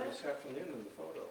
this afternoon in the photo.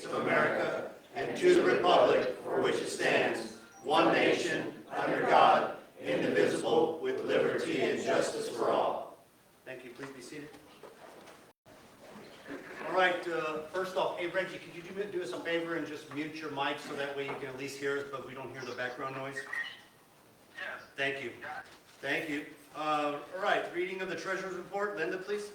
Of America and to the republic for which it stands, one nation, under God, indivisible, with liberty favor and just mute your mic so that way you can at least hear us, but we don't hear the background noise? Yes. Thank you. Thank you. All right, reading of the treasurer's report. Linda, please.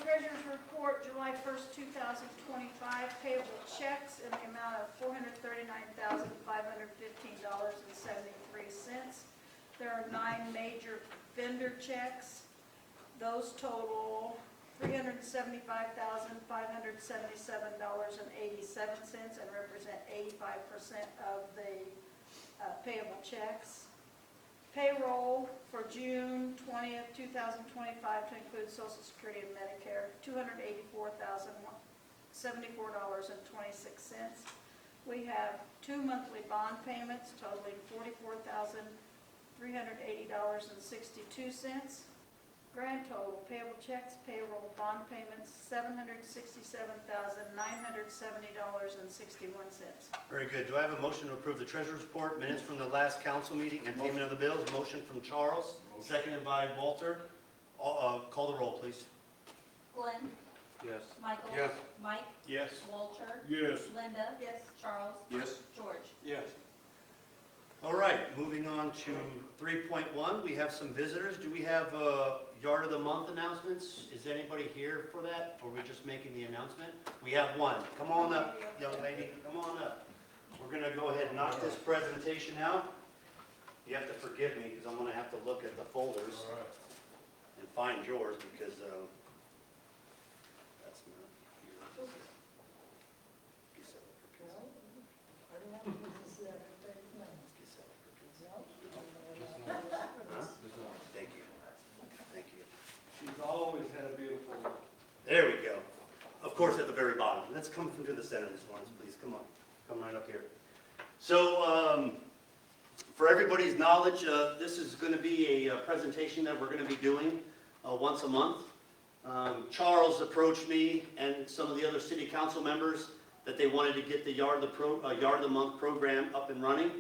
Treasurer's report, July 1st, 2025, payable checks in the amount of $439,515.73. There are 9 major vendor checks. Those total $375,577.87 and represent 85% of the payable checks. Payroll for June 20th, 2025 to include Social Security and Medicare, $284,074.26. We have 2 monthly bond payments totaling $44,380.62. Grand total payable checks, payroll, bond payments, $767,970.61. Very good. Do I have a motion to approve the treasurer's report, minutes from the last council meeting, and payment of the bills? Motion from Charles, seconded by Walter. Call the roll, please. Glenn? Yes. Michael? Yes. Mike? Yes. Walter? Yes. Linda? Yes. Charles? Yes. George? Yes. All right, moving on to 3.1, we have some visitors. Do we have yard of the month announcements? Is anybody here for that, or are we just making the announcement? We have one. Come on up, young lady, come on up. We're gonna go ahead and knock this presentation out. You have to forgive me, because I'm gonna have to look at the folders and find yours, because that's not yours. Thank you. Thank you. She's always had a beautiful look. There we go. Of course, at the very bottom. Let's come from to the center this morning, please. Come on. Come right up here. So, for everybody's knowledge, this is going to be a presentation that we're going to be doing once a month. Charles approached me and some of the other city council members that they wanted to get the Yard of the Month program up and running,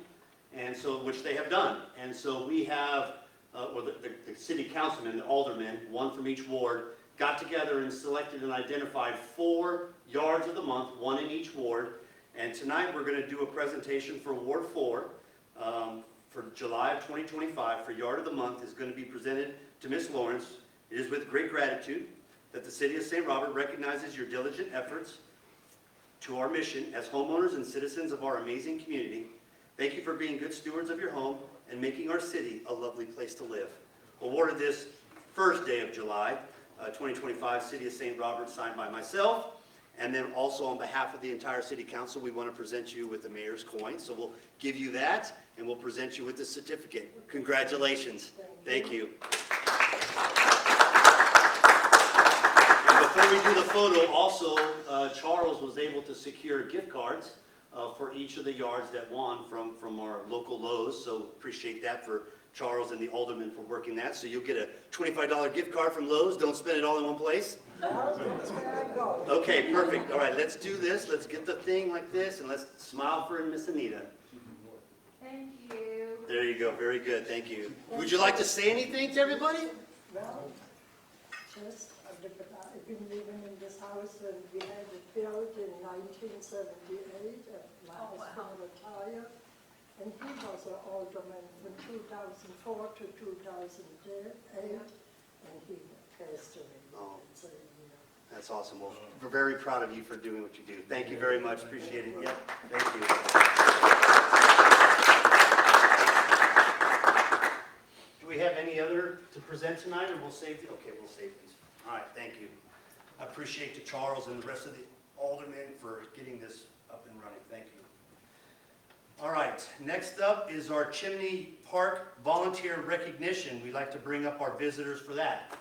and so which they have done. And so we have, the city councilmen, the aldermen, one from each ward, got together and selected and identified 4 yards of the month, 1 in each ward. And tonight we're going to do a presentation for Ward 4 for July of 2025 for Yard of the Month is going to be presented to Ms. Lawrence. It is with great gratitude that the City of St. Robert recognizes your diligent efforts to our mission as homeowners and citizens of our amazing community. Thank you for being good stewards of your home and making our city a lovely place to live. Awarded this first day of July 2025, City of St. Robert, signed by myself, and then also on behalf of the entire City Council, we want to present you with the Mayor's coin. So we'll give you that, and we'll present you with the certificate. Congratulations. Thank you. Before we do the photo, also, Charles was able to secure gift cards for each of the yards that won from our local Lowe's. So appreciate that for Charles and the aldermen for working that. So you'll get a $25 gift card from Lowe's. Don't spend it all in one place. Okay, perfect. All right, let's do this. Let's get the thing like this, and let's smile for Miss Anita. Thank you. There you go. Very good. Thank you. Would you like to say anything to everybody? Well, just, I've been living in this house when we had it built in 1978, my husband retired, and he was an alderman from 2004 to 2008, and he passed away. Oh. So, That's awesome. Well, we're very proud of you for doing what you do. Thank you very much. Appreciate it. Yeah, thank you. Do we have any other to present tonight, or we'll save? Okay, we'll save these. All right, thank you. I appreciate to Charles and the rest of the aldermen for getting this up and running. Thank you. All right, next up is our Chimney Park volunteer recognition. We'd like to bring up our visitors for that.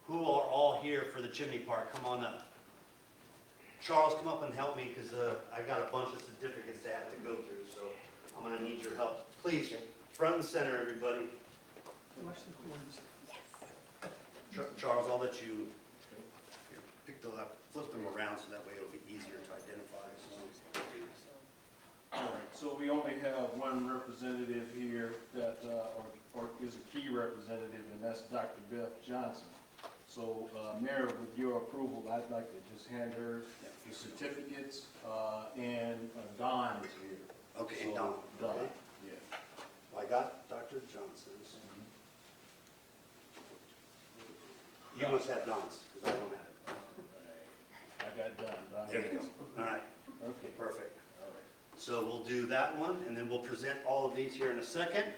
Who are all here for the Chimney Park? Come on up. Charles, come up and help me, because I got a bunch of certificates to have to go through, so I'm going to need your help. Please, front and center, everybody. Charles, I'll let you pick those up, flip them around so that way it'll be easier to identify. All right, so we only have one representative here that, or is a key representative, and that's Dr. Beth Johnson. So, Mayor, with your approval, I'd like to just hand her the certificates, and Don is here. Okay, and So, Don. Don, Okay. yeah. I got Dr. Johnson's. You must have Don's, because I don't have it. I got Don. There you go. All right, Okay, perfect. all right. So we'll do that one, and then we'll present all of these here in a second. Okay.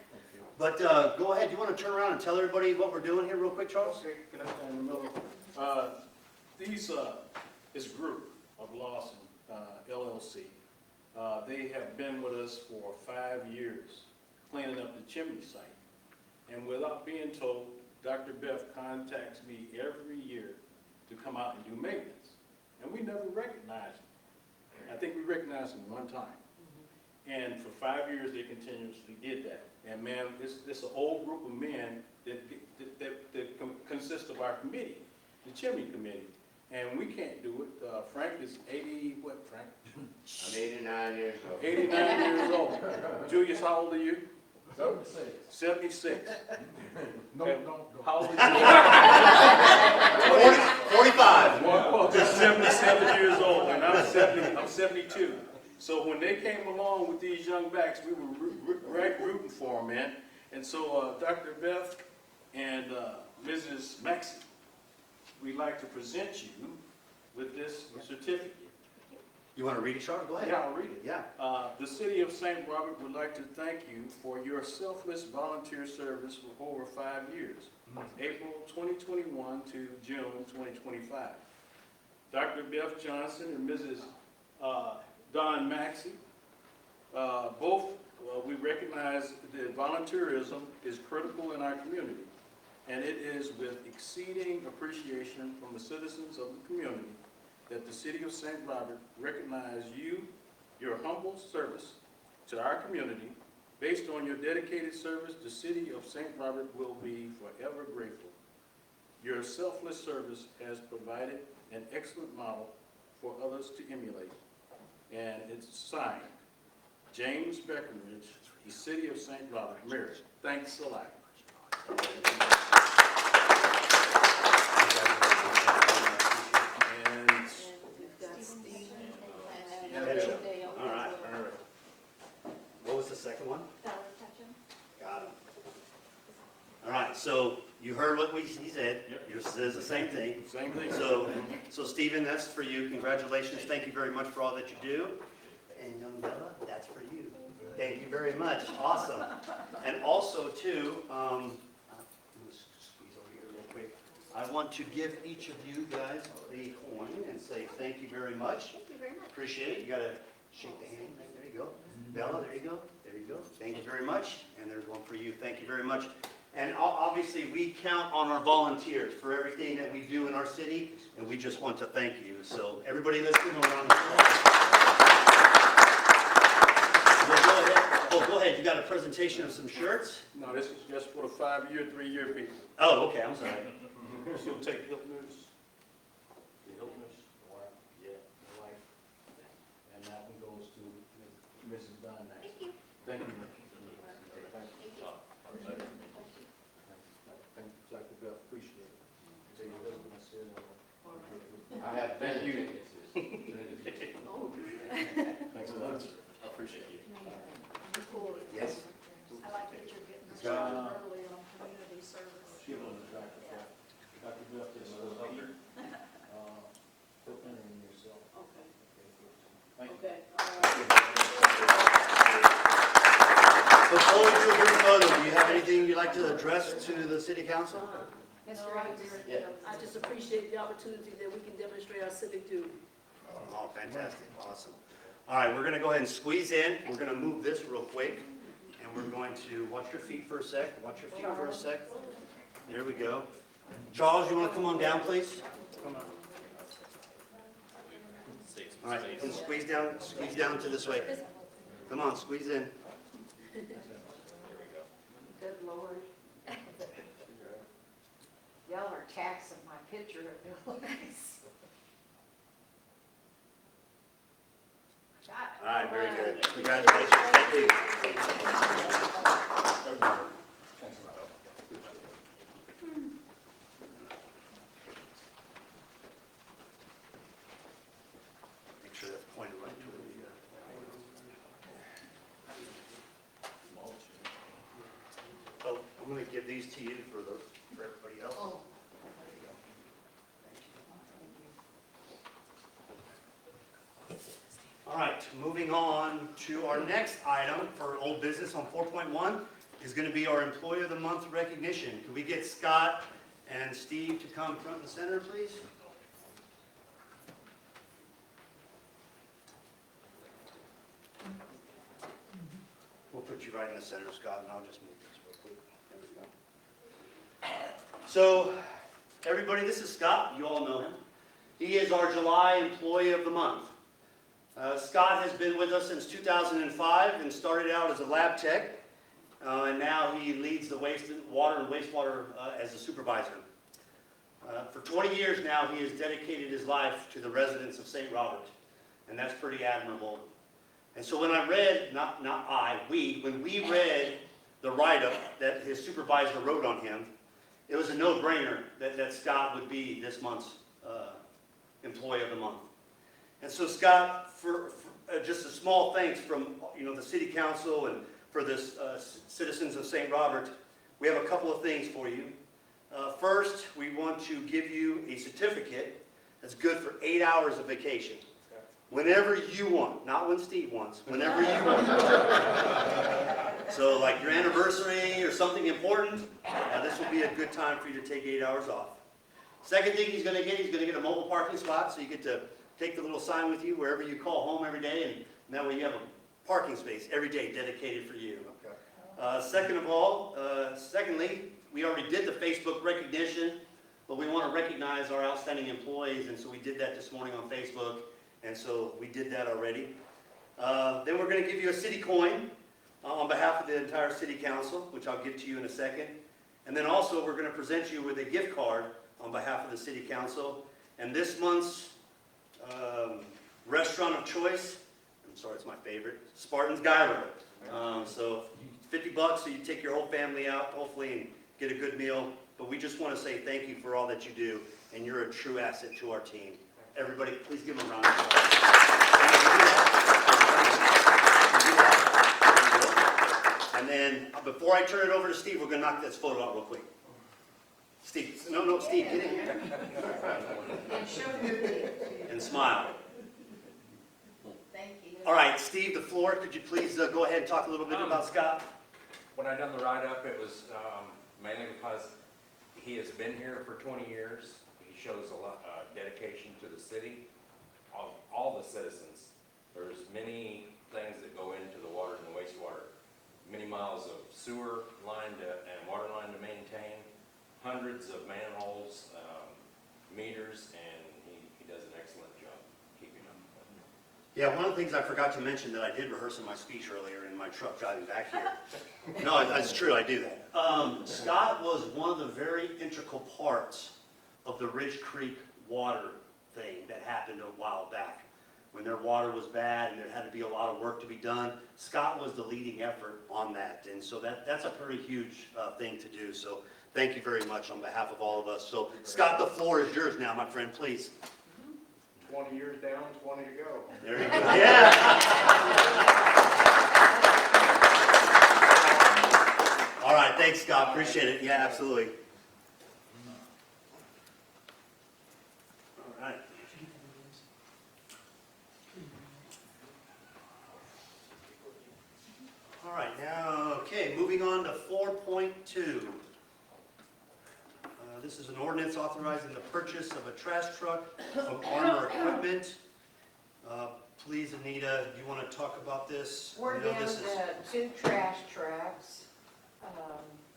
But go ahead, you want to turn around and tell everybody what we're doing here real quick, Charles? Okay, can I stand in the middle? This group of Lawson, LLC, they have been with us for 5 years, cleaning up the chimney site. And without being told, Dr. Beth contacts me every year to come out and do maintenance. And we never recognized them. I think we recognized them one time. And for 5 years, they continuously did that. And man, this an old group of men that consists of our committee, the chimney committee. And we can't do it. Frank is 80, what, Frank? I'm 89 years old. 89 years old. Julius, how old are you? 76. 76. No, Okay. don't. How old 45. Well, they're 77 years old, and I'm 72. So when they came along with these young backs, we were rooting for them, man. And so Dr. Beth and Mrs. Maxey, we'd like to present you with this certificate. You want to read it, Charles? Go ahead. Yeah, I'll read it. Yeah. The City of St. Robert would like to thank you for your selfless volunteer service for over 5 years, April 2021 to June 2025. Dr. Beth Johnson and Mrs. Don Maxey, both we recognize that volunteerism is critical in our community, and it is with exceeding appreciation from the citizens of the community that the City of St. Robert recognize you, your humble service to our community. Based on your dedicated service, the City of St. Robert will be forever grateful. Your selfless service has provided an excellent model for others to emulate. And it's signed, James Breckenridge, the City of St. Robert, Mayor. Thanks a lot. And All right. What was the second one? Got it. All right, so you heard what he said. Yours says the same thing. same thing. So Stephen, that's for you. Congratulations. Thank you very much for all that you do. And young Bella, that's for you. Thank you very much. Awesome. And also too, I'm gonna squeeze over here real quick. I want to give each of you guys a coin and say thank you very much. Thank you very much. Appreciate it. You gotta shake the hand. There you go. Bella, there you go. There you go. Thank you very much. And there's one for you. Thank you very much. And obviously, we count on our volunteers for everything that we do in our city, and we just want to thank you. So everybody listening around the world. Well, go ahead. You got a presentation of some shirts? No, this is just for the 5-year, 3-year people. Oh, okay. I'm sorry. She'll take Hiltner's, the Hiltner's, yeah, the wife. And that one goes to Mrs. Don Max. Thank you. Thank you. Thank you, Dr. Bell, appreciate it. Say your husband, I said, I have Thank you. tickets. thanks a lot. I appreciate you. Yes. I like that you're getting Good. started early on community service. She was Dr. Bell. Dr. Bell is Hiltner and yourself. Okay. Thank you. Okay. Before we do a group photo, do you have anything you'd like to address to the city council? I just appreciate the opportunity that we can demonstrate our civic duty. Oh, fantastic. Awesome. All right, we're going to go ahead and squeeze in. We're going to move this real quick. And we're going to watch your feet for a sec. Watch your feet for a sec. There we go. Charles, you want to come on down, please? Come on. All right, and squeeze down to this way. Come on, squeeze in. Good Lord. Y'all are taxing my picture abilities. All right, very good. Congratulations. Thank you. Let me give these to you for everybody else. Oh. All right, moving on to our next item for old business on 4.1 is going to be our Employee of the Month recognition. Can we get Scott and Steve to come front and center, please? We'll put you right in the center, Scott, and I'll just move this real quick. There we go. So, everybody, this is Scott. You all know him. He is our July Employee of the Month. Scott has been with us since 2005 and started out as a lab tech, and now he leads the water and wastewater as a supervisor. For 20 years now, he has dedicated his life to the residents of St. Robert, and that's pretty admirable. And so when I read, when we read the write-up that his supervisor wrote on him, it was a no-brainer that Scott would be this month's Employee of the Month. And so Scott, for just a small thanks from the City Council and for the citizens of St. Robert, we have a couple of things for you. First, we want to give you a certificate that's good for 8 hours of vacation. Whenever you want, not when Steve wants, whenever you want. So like your anniversary or something important, this will be a good time for you to take 8 hours off. Second thing he's going to get a mobile parking spot, so you get to take the little sign with you wherever you call home every day, and that way you have a parking space every day dedicated for you. Secondly, we already did the Facebook recognition, but we want to recognize our outstanding employees, and so we did that this morning on Facebook, and so we did that already. Then we're going to give you a city coin on behalf of the entire City Council, which I'll give to you in a second. And then also we're going to present you with a gift card on behalf of the City Council. And this month's restaurant of choice, I'm sorry, it's my favorite, Spartan's Gyro. So $50 so you take your whole family out, hopefully, and get a good meal. But we just want to say thank you for all that you do, and you're a true asset to our team. Everybody, please give them a round of applause. And then, before I turn it over to Steve, we're going to knock this photo out real quick. Steve, no, Steve, get in here. And show your teeth. And smile. Thank you. All right, Steve, the floor. Could you please go ahead and talk a little bit about Scott? When I done the write-up, it was mainly because he has been here for 20 years. He shows a lot of dedication to the city, all the citizens. There's many things that go into the water and wastewater. Many miles of sewer line and water line to maintain, hundreds of manholes, meters, and he does an excellent job keeping them. Yeah, one of the things I forgot to mention that I did rehearse in my speech earlier in my truck driving back here. No, that's true, I do that. Scott was one of the very integral parts of the Ridge Creek water thing that happened a while back. When their water was bad and there had to be a lot of work to be done, Scott was the leading effort on that. And so that's a pretty huge thing to do. So thank you very much on behalf of all of us. So Scott, the floor is yours now, my friend, please. 20 years down, 20 to go. There you go. Yeah. All right, thanks, Scott. Appreciate it. Yeah, absolutely. All right. All right, now, okay, moving on to 4.2. This is an ordinance authorizing the purchase of a trash truck from Armor Equipment. Please, Anita, do you want to talk about this? We're I know down this is- to 2 trash trucks.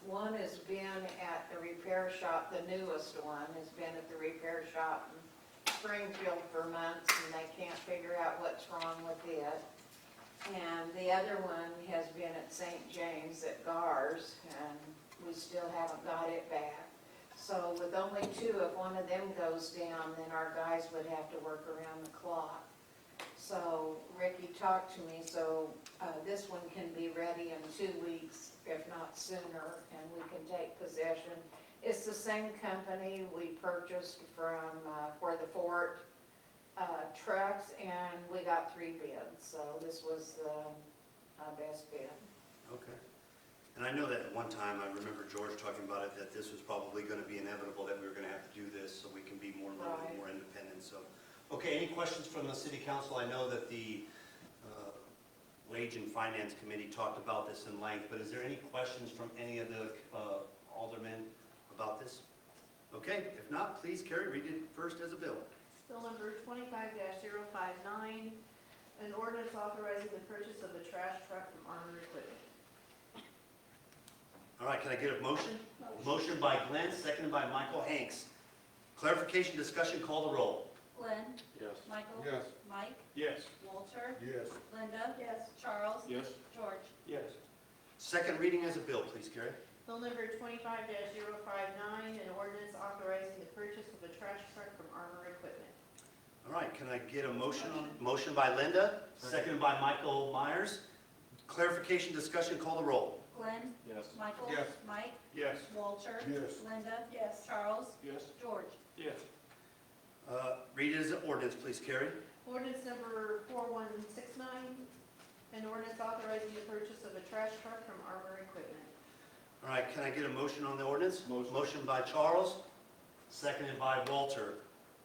One has been at the repair shop, the newest one has been at the repair shop in Springfield for months, and they can't figure out what's wrong with it. And the other one has been at St. James at Gars, and we still haven't got it back. So with only 2, if one of them goes down, then our guys would have to work around the clock. So Ricky talked to me, so this one can be ready in 2 weeks, if not sooner, and we can take possession. It's the same company we purchased from, for the Fort trucks, and we got 3 bids, so this was the best bid. Okay. And I know that at one time, I remember George talking about it, that this was probably going to be inevitable, that we were going to have to do this so we can be more limited, Right. more independent, so. Okay, any questions from the city council? I know that the Wage and Finance Committee talked about this in length, but is there any questions from any of the aldermen about this? Okay, if not, please, Carrie, read it first as a bill. Bill number 25-059, an ordinance authorizing the purchase of a trash truck from Armor Equipment. All right, can I get a motion? Motion by Glenn, seconded by Michael Hanks. Clarification, discussion, call the roll. Glenn? Yes. Michael? Yes. Mike? Yes. Walter? Yes. Linda? Yes. Charles? Yes. George? Yes. Second reading as a bill, please, Carrie. Bill number 25-059, an ordinance authorizing the purchase of a trash truck from Armor Equipment. All right, can I get a motion? Motion by Linda, seconded by Michael Myers. Clarification, discussion, call the roll. Glenn? Yes. Michael? Yes. Mike? Yes. Walter? Yes. Linda? Yes. Charles? Yes. George? Yes. Read it as an ordinance, please, Carrie. Ordinance number 4169, an ordinance authorizing the purchase of a trash truck from Armor Equipment. All right, can I get a motion on the ordinance? Motion. Motion by Charles, seconded by Walter.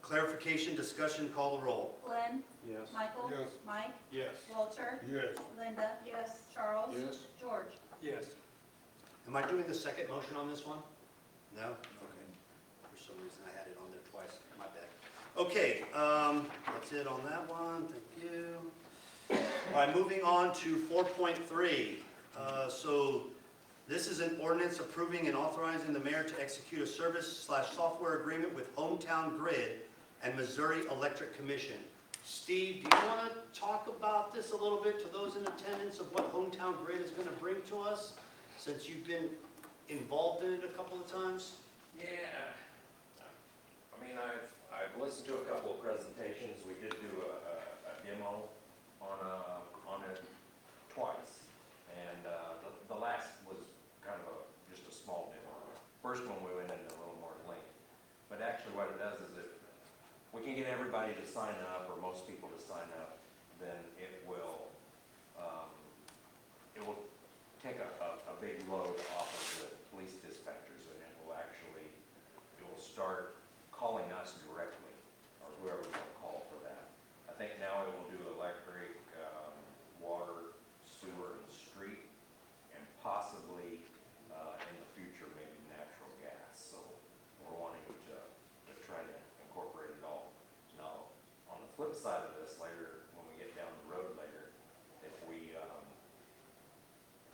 Clarification, discussion, call the roll. Glenn? Yes. Michael? Yes. Mike? Yes. Walter? Yes. Linda? Yes. Charles? Yes. George? Yes. Am I doing the second motion on this one? No? Okay. For some reason, I had it on there twice. My bad. Okay, that's it on that one. Thank you. All right, moving on to 4.3. So this is an ordinance approving and authorizing the mayor to execute a service/software agreement with Hometown Grid and Missouri Electric Commission. Steve, do you want to talk about this a little bit to those in attendance of what Hometown Grid is going to bring to us, since you've been involved in it a couple of times? Yeah. I mean, I've listened to a couple of presentations. We did do a demo on it twice. And the last was kind of just a small demo. First one we went into a little more length. But actually what it does is if we can get everybody to sign up, or most people to sign up, then it will take a big load off of the police dispatchers, and it will start calling us directly, or whoever we want to call for that. I think now it will do electric, water, sewer, and street, and possibly in the future maybe natural gas. So we're wanting to try to incorporate it all. Now, on the flip side of this, later when we get down the road later, if we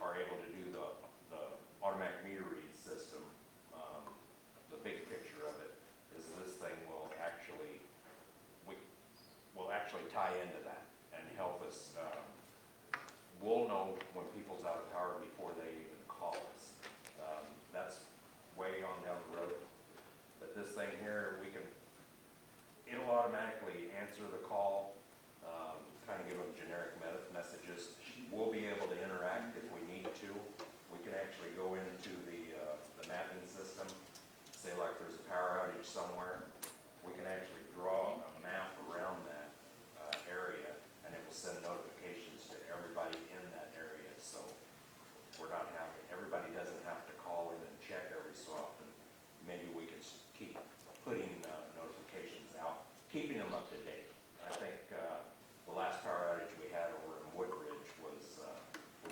are able to do the automatic meter read system, the big picture of it is this thing will actually tie into that and help us. We'll know when people's out of power before they even call us. That's way on down the road. But this thing here, it'll automatically answer the call, kind of give them generic messages. We'll be able to interact if we need to. We can actually go into the mapping system, say like there's a power outage somewhere. We can actually draw a map around that area, and it will send notifications to everybody in that area. So everybody doesn't have to call in and check every so often. Maybe we could keep putting notifications out, keeping them up to date. I think the last power outage we had over in Woodridge would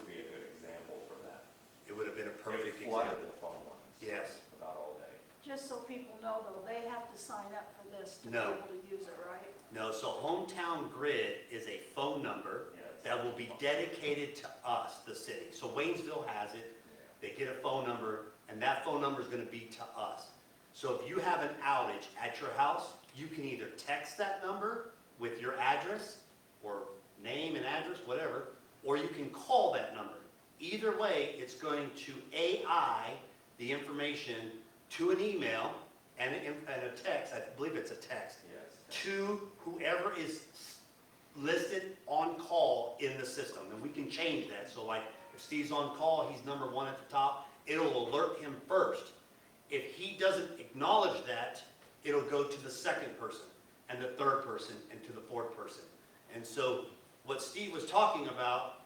be a good example for that. It would have been a perfect It flooded example. the phone lines. Yes. About all day. Just so people know, though, they have to sign up for this to be No. able to use it, right? No, so Hometown Grid is a phone number Yes. that will be dedicated to us, the city. So Waynesville has it. They get a phone number, and that phone number is going to be to us. So if you have an outage at your house, you can either text that number with your address, or name and address, whatever, or you can call that number. Either way, it's going to AI the information to an email and a text, I believe it's a text, Yes. to whoever is listed on call in the system. And we can change that. So like if Steve's on call, he's number one at the top, it'll alert him first. If he doesn't acknowledge that, it'll go to the second person and the third person and to the fourth person. And so what Steve was talking about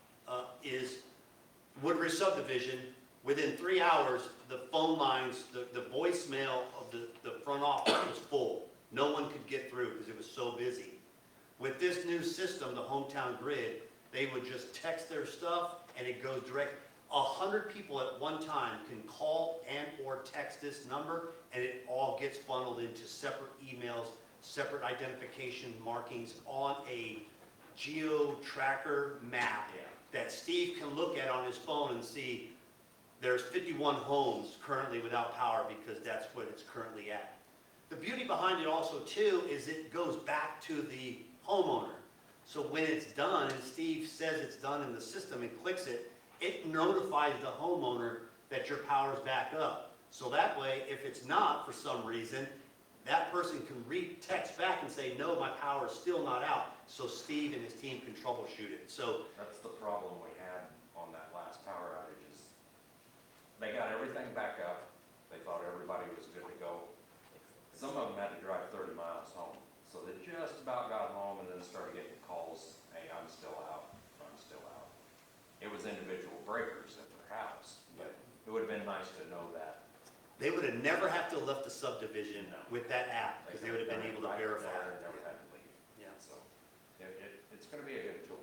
is Woodridge subdivision, Within 3 hours, the phone lines, the voicemail of the front office was full. No one could get through because it was so busy. With this new system, the hometown grid, they would just text their stuff and it goes direct. 100 people at one time can call and or text this number and it all gets funneled into separate emails, separate identification markings on a geo tracker map that Steve can look at on his phone and see there's 51 homes currently without power because that's what it's currently at. The beauty behind it also too is it goes back to the homeowner. So when it's done and Steve says it's done in the system and clicks it, it notifies the homeowner that your power's back up. So that way, if it's not for some reason, that person can text back and say, no, my power is still not out. So Steve and his team can troubleshoot it. So That's the problem we had on that last power outage is they got everything back up. They thought everybody was good to go. Some of them had to drive 30 miles home. So they just about got home and then started getting calls, hey, I'm still out, I'm still out. It was individual breakers at their house, but it would have been nice to know that. they would have never have to have left the subdivision with that app because they would have been able to Right verify. there and never had to leave. Yeah. So it's going to be a good tool.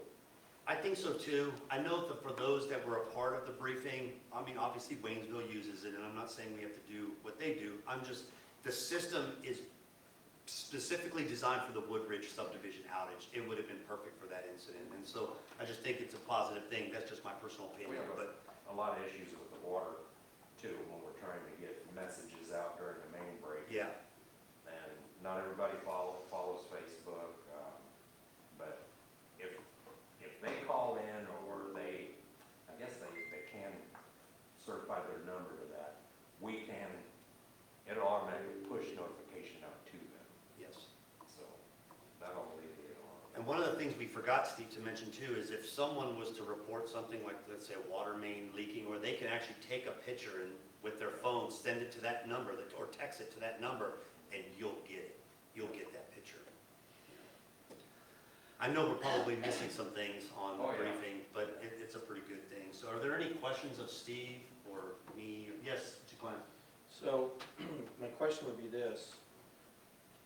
I think so too. I know that for those that were a part of the briefing, I mean, obviously Waynesville uses it, and I'm not saying we have to do what they do. The system is specifically designed for the Woodridge subdivision outage. It would have been perfect for that incident, and so I just think it's a positive thing. That's just my personal We opinion, have but a lot of issues with the water too when we're trying to get messages out during the main break. yeah. And not everybody follows Facebook, but if they call in or I guess they can certify their number to that, it'll automatically push notification out to them, Yes. so that'll alleviate a lot. And one of the things we forgot, Steve, to mention too, is if someone was to report something like, let's say, a water main leaking, or they can actually take a picture and with their phone, send it to that number, or text it to that number, and you'll get it. You'll get that picture. I know we're probably missing some things on the Oh, yeah. briefing, but it's a pretty good thing. So are there any questions of Steve or me? Yes, Mr. Glenn? So, my question would be this.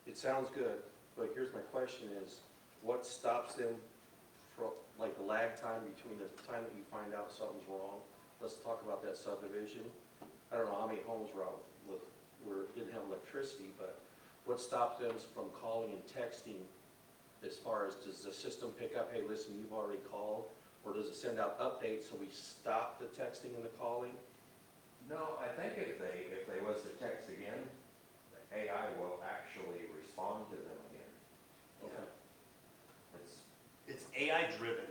It sounds good, but here's my question is, what stops them from, like the lag time between the time that you find out something's wrong? Let's talk about that subdivision. I don't know how many homes didn't have electricity, but what stops them from calling and texting as far as, does the system pick up, hey, listen, you've already called? Or does it send out updates so we stop the texting and the calling? No, I think if they was to text again, the AI will actually respond to them again. Okay. It's AI driven.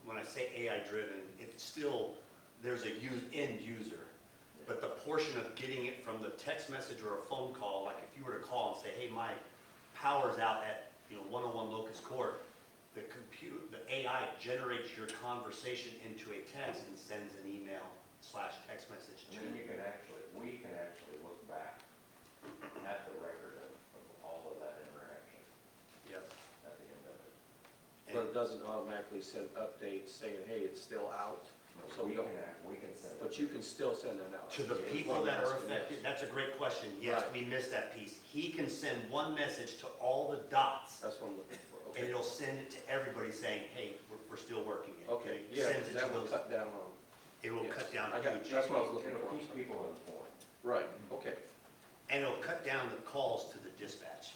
When I say AI driven, it's still, there's a end user. But the portion of getting it from the text message or a phone call, like if you were to call and say, hey, my power's out at 101 Locust Court, the AI generates your conversation into a text and sends an email/text message to And then you. we can actually look back at the record of all of that interaction Yep. at the end of it. But it doesn't automatically send updates saying, hey, it's still out? So We we don't, can send it. but you can still send that out. To the That's people what I'm that are asking, affected, yes. that's a great question. Yes, Right. we missed that piece. He can send one message to all the dots, That's what I'm looking for, and okay. it'll send it to everybody saying, hey, we're still working it. Okay, It yeah, sends it that to will those- cut down on, It will yes. cut down I got, huge. that's what I was looking It'll for. keep people informed. Right, okay. And it'll cut down the calls to the dispatch.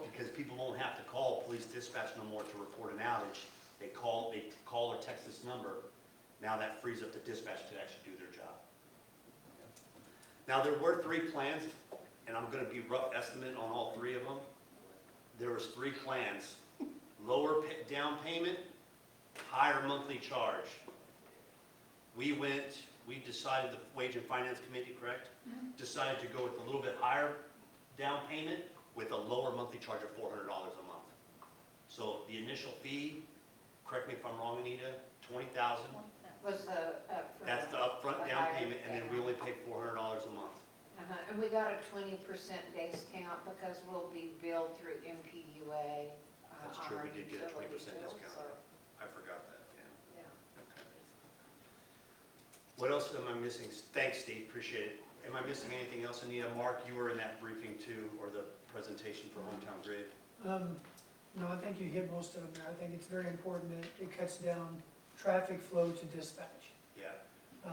Because people won't have to call police dispatch no more to report an outage. They call or text this number. Now that frees up the dispatch to actually do their job. Now, there were 3 plans, and I'm gonna be rough estimate on all 3 of them. There was 3 plans: lower down payment, higher monthly charge. We decided, the Wage and Finance Committee, correct? Decided to go with a little bit higher down payment with a lower monthly charge of $400 a month. So the initial fee, correct me if I'm wrong, Anita, $20,000. Was the upfront. That's the upfront the down higher payment, and then we only pay $400 a month. And we got a 20% discount because we'll be billed through MPUA. That's on true, our we did get a 20% utility bill, discount. so, I forgot that, yeah. yeah. Okay. What else am I missing? Thanks, Steve, appreciate it. Am I missing anything else, Anita? Mark, you were in that briefing too, or the presentation for Hometown Grid. No, I think you hit most of them there. I think it's very important that it cuts down traffic flow to dispatch. Yeah,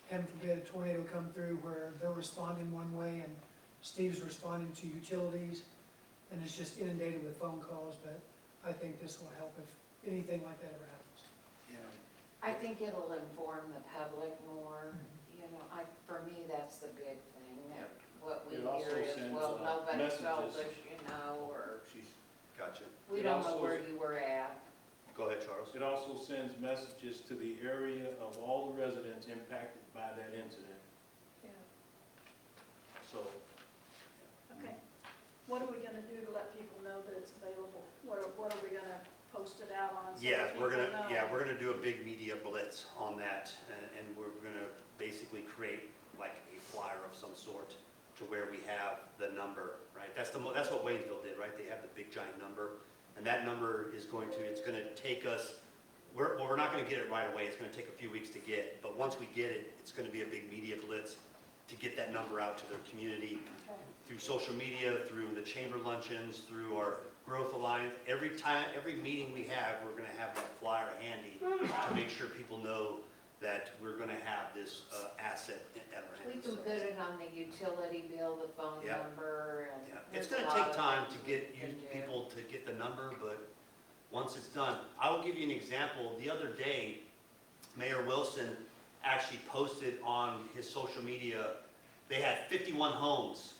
Heaven forbid a tornado come through where they're responding one way and Steve's responding to utilities, and it's just inundated with phone calls, but I think this will help if anything like that ever happens. I think it'll inform the public more, you know, for me, that's the big thing, that what we It also hear is, sends, well, nobody told messages. us, you know, or gotcha. we It don't know also- where you were at. Go ahead, Charles. It also sends messages to the area of all the residents impacted by that incident. So, Okay. What are we gonna do to let people know that it's available? What are we gonna post it out on? so Yeah, that we're people gonna, know? yeah, we're gonna do a big media blitz on that, and we're gonna basically create like a flyer of some sort to where we have the number, right? That's what Waynesville did, right? They have the big giant number, and that number is it's gonna take us, we're not gonna get it right away, it's gonna take a few weeks to get, but once we get it, it's gonna be a big media blitz to get that number out to their community, Okay. through social media, through the chamber luncheons, through our growth alliance. Every meeting we have, we're gonna have that flyer handy to make sure people know that we're gonna have this asset at our We hands. can put it on the utility bill, the phone Yeah. number, and. Yeah, it's there's a gonna lot take of time to things get we you can do. people to get the number, but once it's done, I will give you an example. The other day, Mayor Wilson actually posted on his social media, they had 51 homes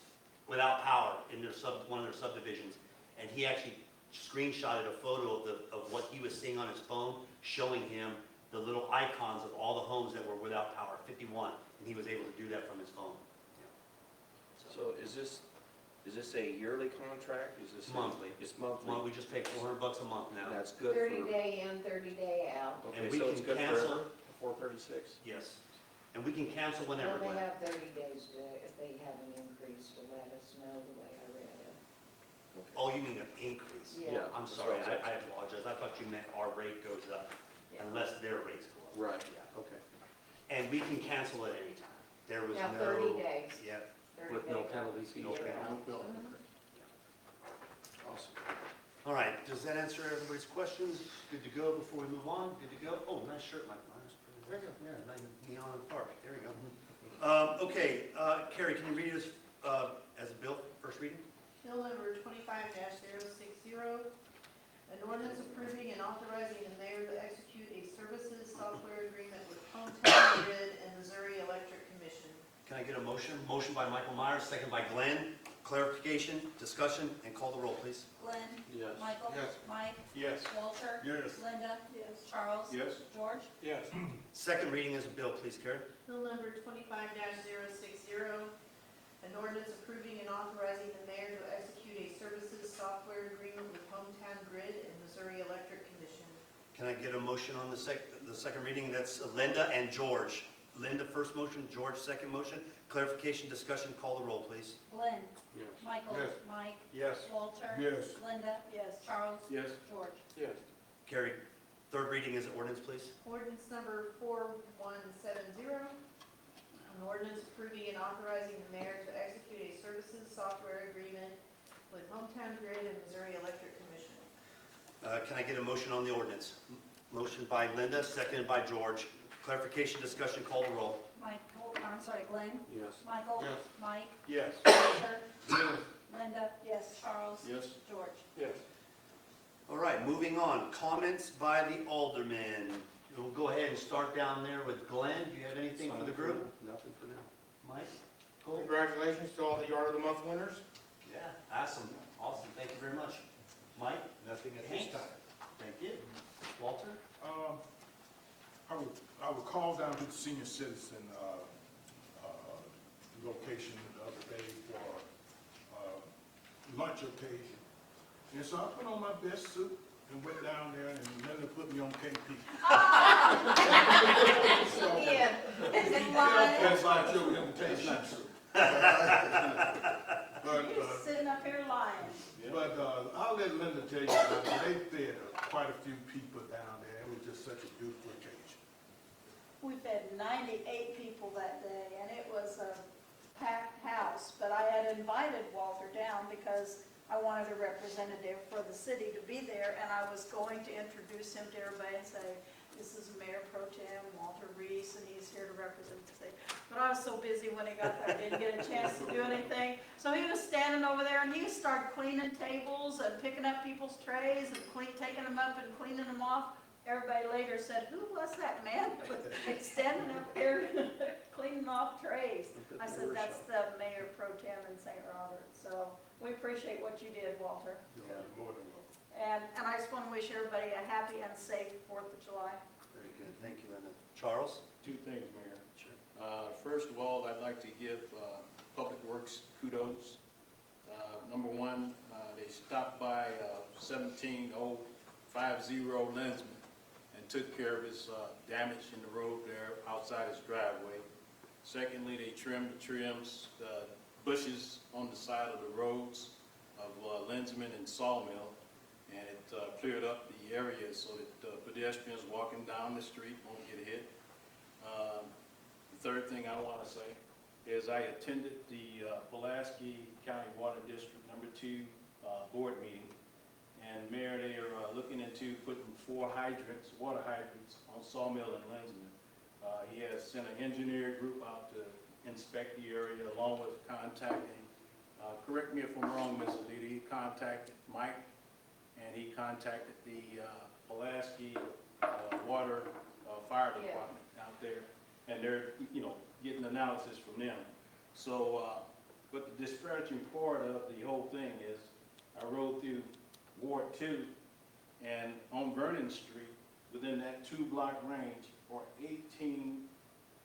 without power in one of their subdivisions, and he actually screenshotted a photo of what he was seeing on his phone, showing him the little icons of all the homes that were without power, 51, and he was able to do that from his phone. Yeah. So is this a yearly contract? Is this? Monthly. It's monthly? Well, we just pay $400 a month now. That's good for. 30-day in, 30-day out. And Okay, we so it's can good cancel- forever, 436? Yes. And we can cancel whenever. Well, they Glenn. have 30 days to, if they have an increase, to let us know the way I read it. Oh, you mean an increase? Yeah. I'm That's sorry, what I was I apologize. I thought you meant our rate goes up Yeah. unless their rates go up. Right, Yeah. okay. And we can cancel at any time. There was Now, no. 30 days. Yeah, 30 With no days. penalty fee. No penalty. no bill. Awesome. all right. Does that answer everybody's questions? Good to go before we move on? Good to go? Oh, nice shirt, Mike. There you go. Yeah, nice neon park. There you go. Okay, Carrie, can you read us as a bill, first reading? Bill number 25-060, an ordinance approving and authorizing the mayor to execute a services software agreement with Hometown Grid and Missouri Electric Commission. Can I get a motion? Motion by Michael Myers, second by Glenn. Clarification, discussion, and call the roll, please. Glenn? Yes. Michael? Yes. Mike? Yes. Walter? Yes. Linda? Yes. Charles? Yes. George? Yes. Second reading is a bill, please, Carrie. Bill number 25-060, an ordinance approving and authorizing the mayor to execute a services software agreement with Hometown Grid and Missouri Electric Commission. Can I get a motion on the second reading? That's Linda and George. Linda, first motion, George, second motion. Clarification, discussion, call the roll, please. Glenn? Yes. Michael? Yes. Mike? Yes. Walter? Yes. Linda? Yes. Charles? Yes. George? Yes. Carrie, third reading is ordinance, please. Ordinance number 4170, an ordinance approving and authorizing the mayor to execute a services software agreement with Hometown Grid and Missouri Electric Commission. Can I get a motion on the ordinance? Motion by Linda, seconded by George. Clarification, discussion, call the roll. Glenn? Yes. Michael? Yes. Mike? Yes. Walter? Yes. Linda? Yes. Charles? Yes. George? Yes. All right, moving on. Comments by the aldermen. We'll go ahead and start down there with Glenn. Do you have anything for the group? Nothing for now. Mike? Cool. Congratulations to all the Yard of the Month winners. Yeah, awesome. Awesome. Thank you very much. Mike? Nothing at Hanks? Thank you. Walter? I would call down to the senior citizen location the other day for lunch occasion. And so I put on my best suit and went down there and Linda put me on KP. So, Yeah. that's like your invitation. But, He's sitting up here lying. But I'll let Linda tell you, they fed quite a few people down there. It was just such a beautiful occasion. We fed 98 people that day, and it was a packed house. But I had invited Walter down because I wanted a representative for the city to be there, and I was going to introduce him to everybody and say, this is Mayor Pro Tem Walter Reese, and he's here to represent the city. But I was so busy when he got there, I didn't get a chance to do anything. So he was standing over there, and he started cleaning tables and picking up people's trays and taking them up and cleaning them off. Everybody later said, who was that man that was standing up there cleaning off trays? I said, that's the Mayor Pro Tem in St. Robert. So we appreciate what you did, Walter. More than welcome. And I just want to wish everybody a happy and safe 4th of July. Very good, thank you, Linda. Charles? Two things, Mayor. Sure. First of all, I'd like to give Public Works kudos. Number one, they stopped by 17050 Lensman and took care of his damage in the road there outside his driveway. Secondly, they trimmed the bushes on the side of the roads of Lensman and Sawmill, and it cleared up the area so that pedestrians walking down the street won't get hit. The third thing I want to say is I attended the Pulaski County Water District number 2 board meeting, and Mayor, they are looking into putting 4 water hydrants on Sawmill and Lensman. He has sent an engineer group out to inspect the area along with contacting, correct me if I'm wrong, Ms. Alita, he contacted Mike, and he contacted the Pulaski Water Fire Department out there, and they're, getting analysis from them. So, but the disparaging part of the whole thing is, I rode through Ward 2, and on Vernon Street, within that 2-block range, are 18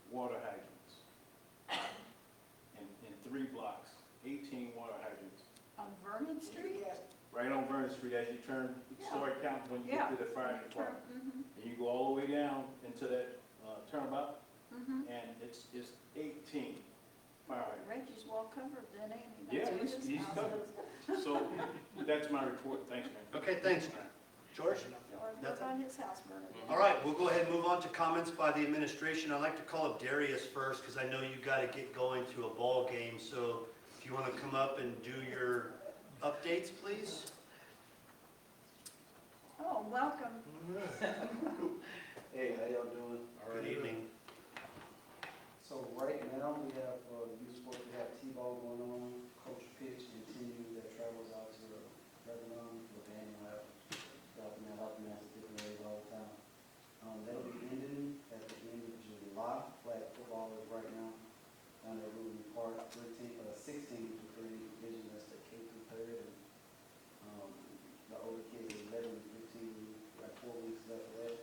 water hydrants. In 3 blocks, 18 water hydrants. On Vernon Street? Right on Vernon Street, as you turn Story County when you get to the fire department. Mhm. And you go all the way down into that turnabout, Mhm. and it's 18 fire hydrants. Reggie's well covered then, ain't he? Yeah, That's what his he's house covered. is. So that's my report. Thanks, man. Okay, thanks. George? Or look on his house burning. All right, we'll go ahead and move on to comments by the administration. I'd like to call up Darius first, because I know you got to get going to a ball game. So if you want to come up and do your updates, please. Oh, welcome. Hey, how y'all doing? Good evening. So right now, we have, youth sports, we have T-ball going on, Coach Pitch and team that travels out to Lebanon for the annual lab, helping out different areas all the time. That'll be ending at the end of July. Flag football is right now down at Ruby Park, 16 to 3 division, that's the K through 3rd. And, the older kids are 11 and 15, like 4 weeks left of that.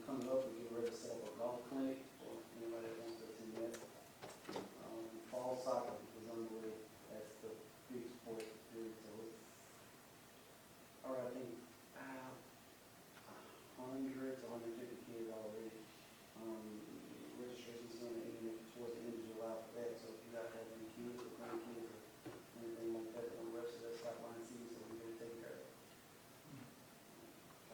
Coming up, we get ready to set up a golf clinic for anybody that wants to attend that. Fall soccer is underway. That's the big sport period. So it's, all right, I think 100 to 150 kids already. Registration's going to end towards the end of July for that. So if you guys have any kids or grandkids or anything like that, don't rush to that stop line and see so we get it taken care of.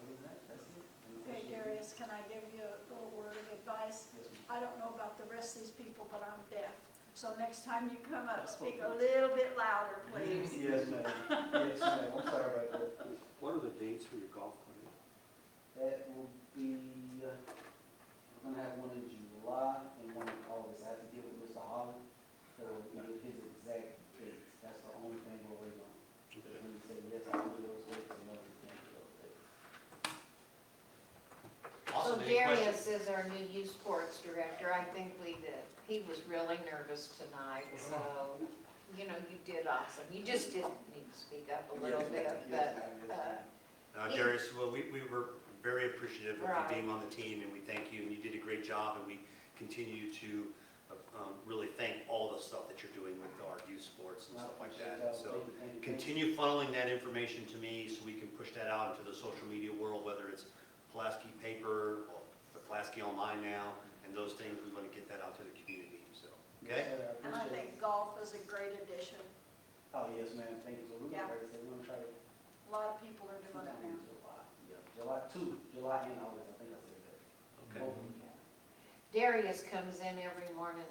Other than that, that's it. Hey Darius, can I give you a little word of advice? Yes, ma'am. I don't know about the rest of these people, but I'm deaf. So next time you come up, speak a little bit louder, please. Yes, ma'am. Yes, ma'am. I'm sorry about that. What are the dates for your golf clinic? That will be, we're gonna have one in July and one in August. I have to get with Mr. Holland for his exact dates. That's the only thing we're waiting on. When he said yes, I'll do those dates and then we can do those dates. So Awesome. Any questions? Darius is our new youth sports director. I think he was really nervous tonight, so, you did awesome. You just didn't need to speak up a little bit, but, Darius, well, we were very appreciative of you Right. being on the team, and we thank you, and you did a great job, and we continue to really thank all the stuff that you're doing with our youth sports and stuff like that. So continue funneling that information to me so we can push that out into the social media world, whether it's Pulaski paper, or Pulaski online now, and those things, we want to get that out to the community, so, okay? And I think golf is a great addition. Oh, yes, ma'am. Thank you. So we're Yeah. gonna, we're gonna try to. A lot of people are doing it now. July, yeah, July and August, I think I said that. Okay. Both of them. Darius comes in every morning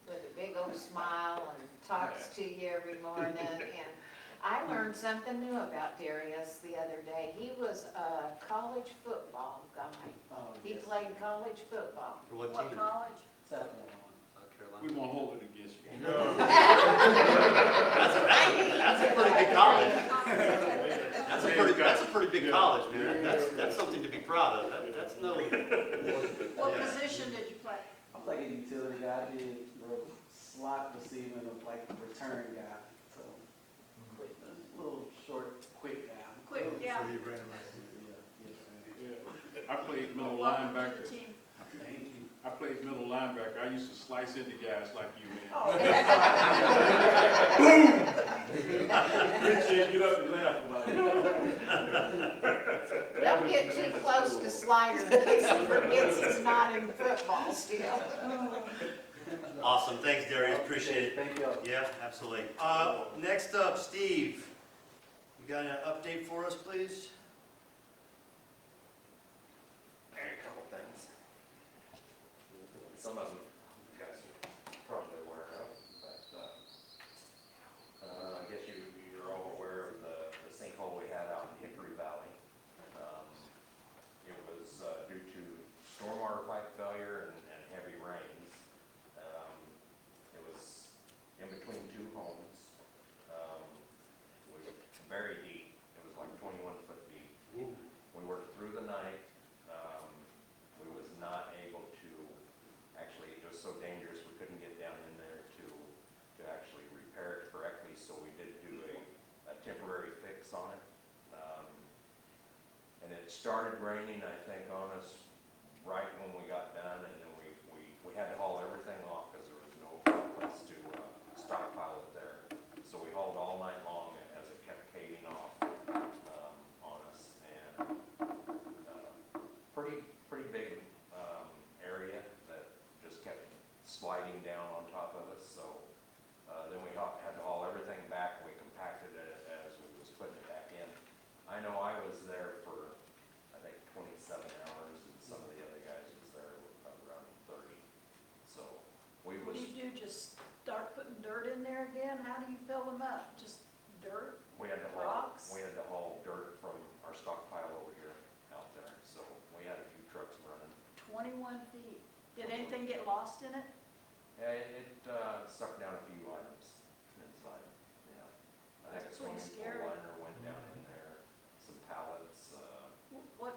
with a big old smile and talks to you every morning. And I learned something new about Darius the other day. He was a college football guy. He played college football. For what What team? college? South Carolina. We won't hold it against you. That's a pretty big college. That's a pretty big college, man. That's something to be proud of. That's no. What position did you play? I'm like a utility guy. I did slot receiving of like the return guy. So, a little short, quick guy. Quick, yeah. So you ran around. I played middle Welcome to linebacker. the team. Thank you. I played middle linebacker. I used to slice into guys like you, man. Oh, Appreciate you up and laugh about it. Don't get too close to Slider in case he forgets he's not in football still. Awesome. Thanks, Darius. Appreciate it. Thank you. Yeah, absolutely. Next up, Steve. You got an update for us, please? A couple things. Some of them you guys are probably aware of, but I guess you're all aware of the sinkhole we had out in Hickory Valley. It was due to stormwater pipe failure and heavy rains. It was in between two homes. We were very deep. It was like 21 foot deep. We worked through the night. We was not able to, actually, it was so dangerous, we couldn't get down in there to actually repair it correctly, so we did do a temporary fix on it. And it started raining, I think, on us right when we got done, and then we had to haul everything off because there was no place to stockpile it there. So we hauled all night long as it kept caving off on us, and pretty big area that just kept sliding down on top of us. So then we had to haul everything back. We compacted it as we was putting it back in. I know I was there for, I think, 27 hours, and some of the other guys was there around 30. So we What was, do you do, just start putting dirt in there again? How do you fill them up? Just dirt? we had to Rocks? haul dirt from our stockpile over here out there. So we had a few trucks running. 21 feet. Did anything get lost in it? It sucked down a few items inside, yeah. I think a That's pretty swimming scary. pool liner went down in there, some pallets, What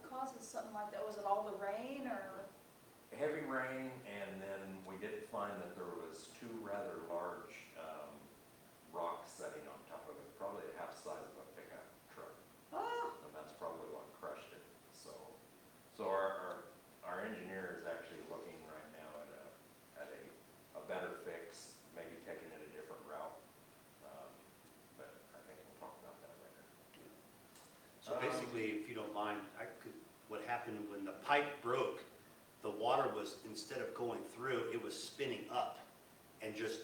causes something like that? Was it all the rain or? heavy rain, and then we did find that there was two rather large rocks setting on top of it, probably half the size of a pickup truck, Oh, and that's probably what crushed it. So our engineer is actually looking right now at a better fix, maybe taking it a different route. But I think we'll talk about that later. So basically, if you don't mind, what happened when the pipe broke, the water was, instead of going through, it was spinning up and just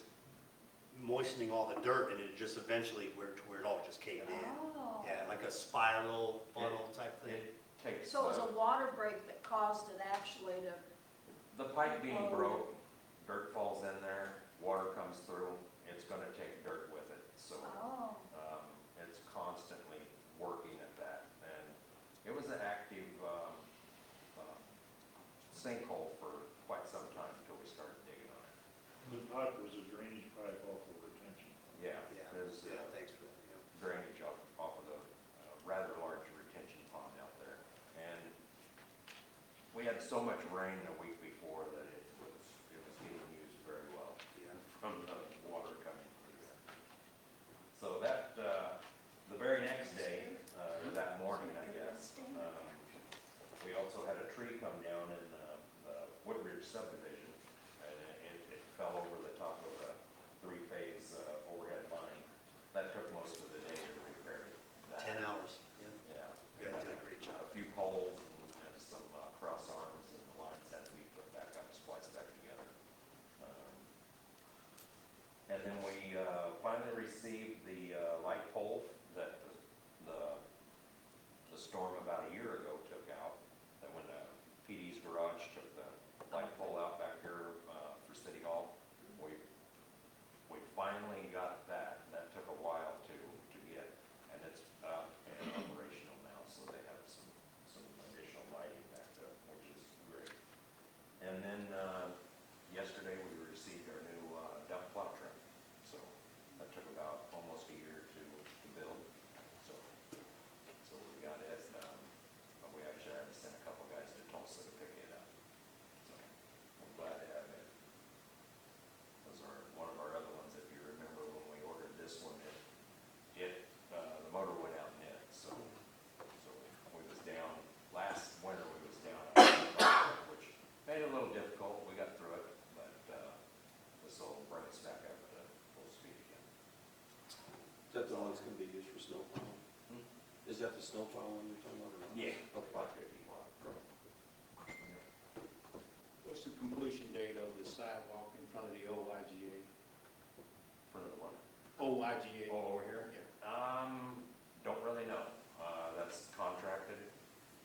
moistening all the dirt, and it just eventually where it all just caved in. oh. Yeah, like a spiral funnel type thing. It takes, So it was a water break that caused it actually to, the pipe being broke, dirt falls in there, water comes through, it's gonna take dirt with it. So oh, it's constantly working at that. And it was an active sinkhole for quite some time until we started digging on it. The pipe was a drainage pipe off of retention. Yeah, Yeah, there's thanks for that. Yeah. drainage off of the rather large retention pond out there. And we had so much rain the week before that it was getting used very well from the water coming through there. So that, the very next day, or that morning, I guess, we also had a tree come down in the Woodridge subdivision, and it fell over the top of a three-phase overhead line. That took most of the day to repair it. 10 hours. Yeah. Yeah. You guys did a great job. A few poles and some cross arms, and the lines had to be put back up, spliced back together. And then we finally received the light pole that the storm about a year ago took out. That when the PD's garage took the light pole out the snowplow one you're talking about? Yeah. Okay. What's the completion date of the sidewalk in front of the old IGA? For the one. Old IGA? Oh, over here? Yeah. Don't really know. That's contracted.